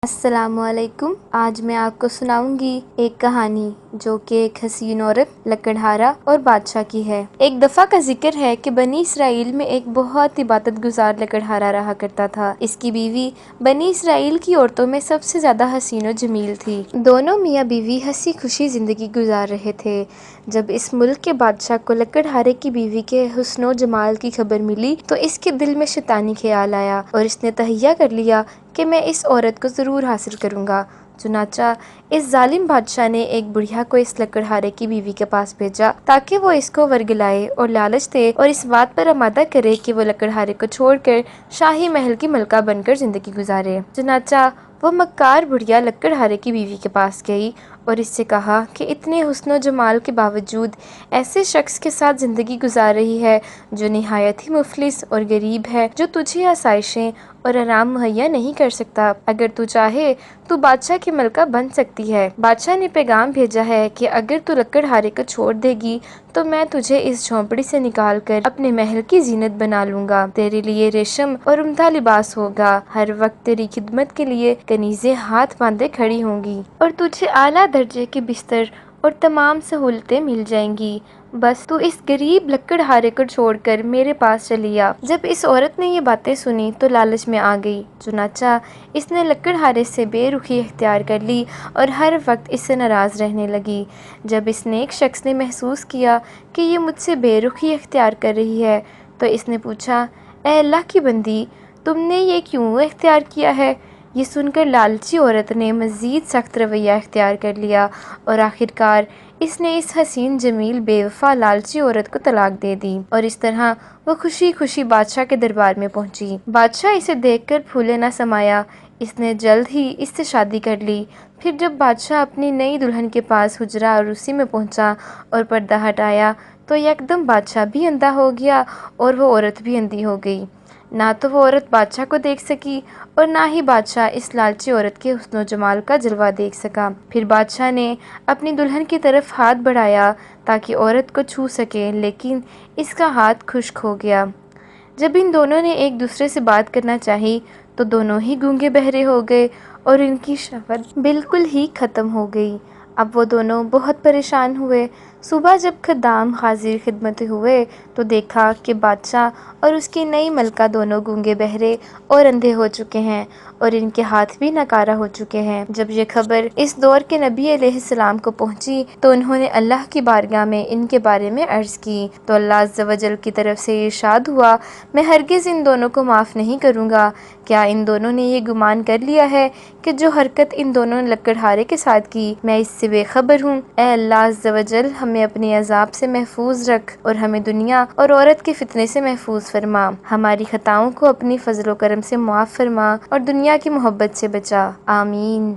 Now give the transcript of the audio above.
السلام علیکم۔ آج میں آپ کو سناؤں گی ایک کہانی جو کہ ایک حسین عورت، لکڑہارا اور بادشاہ کی ہے۔ ایک دفعہ کا ذکر ہے کہ بنی اسرائیل میں ایک بہت عبادت گزار لکڑہارا رہا کرتا تھا۔ اس کی بیوی بنی اسرائیل کی عورتوں میں سب سے زیادہ حسین و جمیل تھی۔ دونوں میاں بیوی ہنسی خوشی زندگی گزار رہے تھے۔ جب اس ملک کے بادشاہ کو لکڑہارے کی بیوی کے حسن و جمال کی خبر ملی تو اس کے دل میں شیطانی خیال آیا اور اس نے تہیہ کر لیا کہ میں اس عورت کو ضرور حاصل کروں گا۔ چنانچہ اس ظالم بادشاہ نے ایک بڑھیا کو اس لکڑہارے کی بیوی کے پاس بھیجا تاکہ وہ اس کو ورگلائے اور لالچ دے اور اس بات پر آمادہ کرے کہ وہ لکڑہارے کو چھوڑ کر شاہی محل کی ملکہ بن کر زندگی گزارے۔ چنانچہ وہ مکار بڑھیا لکڑہارے کی بیوی کے پاس گئی اور اس سے کہا کہ اتنے حسن و جمال کے باوجود ایسے شخص کے ساتھ زندگی گزار رہی ہے جو نہایت ہی مفلس اور غریب ہے، جو تجھے آسائشیں اور آرام مہیا نہیں کر سکتا۔ اگر تو چاہے تو بادشاہ کی ملکہ بن سکتی ہے۔ بادشاہ نے پیغام بھیجا ہے کہ اگر تو لکڑہارے کو چھوڑ دے گی تو میں تجھے اس جھونپڑی سے نکال کر اپنے محل کی زینت بنا لوں گا۔ تیرے لیے ریشم اور عمدہ لباس ہوگا، ہر وقت تیری خدمت کے لیے کنیزیں ہاتھ باندھے کھڑی ہوں گی اور تجھے اعلیٰ درجے کے بستر اور تمام سہولتیں مل جائیں گی۔ بس تو اس غریب لکڑہارے کو چھوڑ کر میرے پاس چلی آ۔ جب اس عورت نے یہ باتیں سنی تو لالچ میں آ گئی۔ چنانچہ اس نے لکڑہارے سے بے رخی اختیار کر لی اور ہر وقت اس سے ناراض رہنے لگی۔ جب اس نیک شخص نے محسوس کیا کہ یہ مجھ سے بے رخی اختیار کر رہی ہے تو اس نے پوچھا، اے اللہ کی بندی، تم نے یہ کیوں اختیار کیا ہے؟ یہ سن کر لالچی عورت نے مزید سخت رویہ اختیار کر لیا اور آخرکار اس نے اس حسین جمیل بے وفا لالچی عورت کو طلاق دے دی اور اس طرح وہ خوشی خوشی بادشاہ کے دربار میں پہنچی۔ بادشاہ اسے دیکھ کر پھولے نہ سمایا۔ اس نے جلد ہی اس سے شادی کر لی۔ پھر جب بادشاہ اپنی نئی دلہن کے پاس حجرہ عروسی میں پہنچا اور پردہ ہٹایا تو یکدم بادشاہ بھی اندھا ہو گیا اور وہ عورت بھی اندھی ہو گئی۔ نہ تو وہ عورت بادشاہ کو دیکھ سکی اور نہ ہی بادشاہ اس لالچی عورت کے حسن و جمال کا جلوہ دیکھ سکا۔ پھر بادشاہ نے اپنی دلہن کی طرف ہاتھ بڑھایا تاکہ عورت کو چھو سکے، لیکن اس کا ہاتھ خشک ہو گیا۔ جب ان دونوں نے ایک دوسرے سے بات کرنا چاہی تو دونوں ہی گونگے بہرے ہو گئے اور ان کی شہوت بالکل ہی ختم ہو گئی۔ اب وہ دونوں بہت پریشان ہوئے۔ صبح جب خدام حاضر خدمت ہوئے تو دیکھا کہ بادشاہ اور اس کی نئی ملکہ دونوں گونگے بہرے اور اندھے ہو چکے ہیں اور ان کے ہاتھ بھی ناکارہ ہو چکے ہیں۔ جب یہ خبر اس دور کے نبی علیہ السلام کو پہنچی تو انہوں نے اللہ کی بارگاہ میں ان کے بارے میں عرض کی تو اللہ عز و جل کی طرف سے ارشاد ہوا، میں ہرگز ان دونوں کو معاف نہیں کروں گا۔ کیا ان دونوں نے یہ گمان کر لیا ہے کہ جو حرکت ان دونوں نے لکڑہارے کے ساتھ کی میں اس سے بے خبر ہوں؟ اے اللہ عز و جل، ہمیں اپنے عذاب سے محفوظ رکھ اور ہمیں دنیا اور عورت کے فتنے سے محفوظ فرما۔ ہماری خطاؤں کو اپنی فضل و کرم سے معاف فرما اور دنیا کی محبت سے بچا۔ آمین۔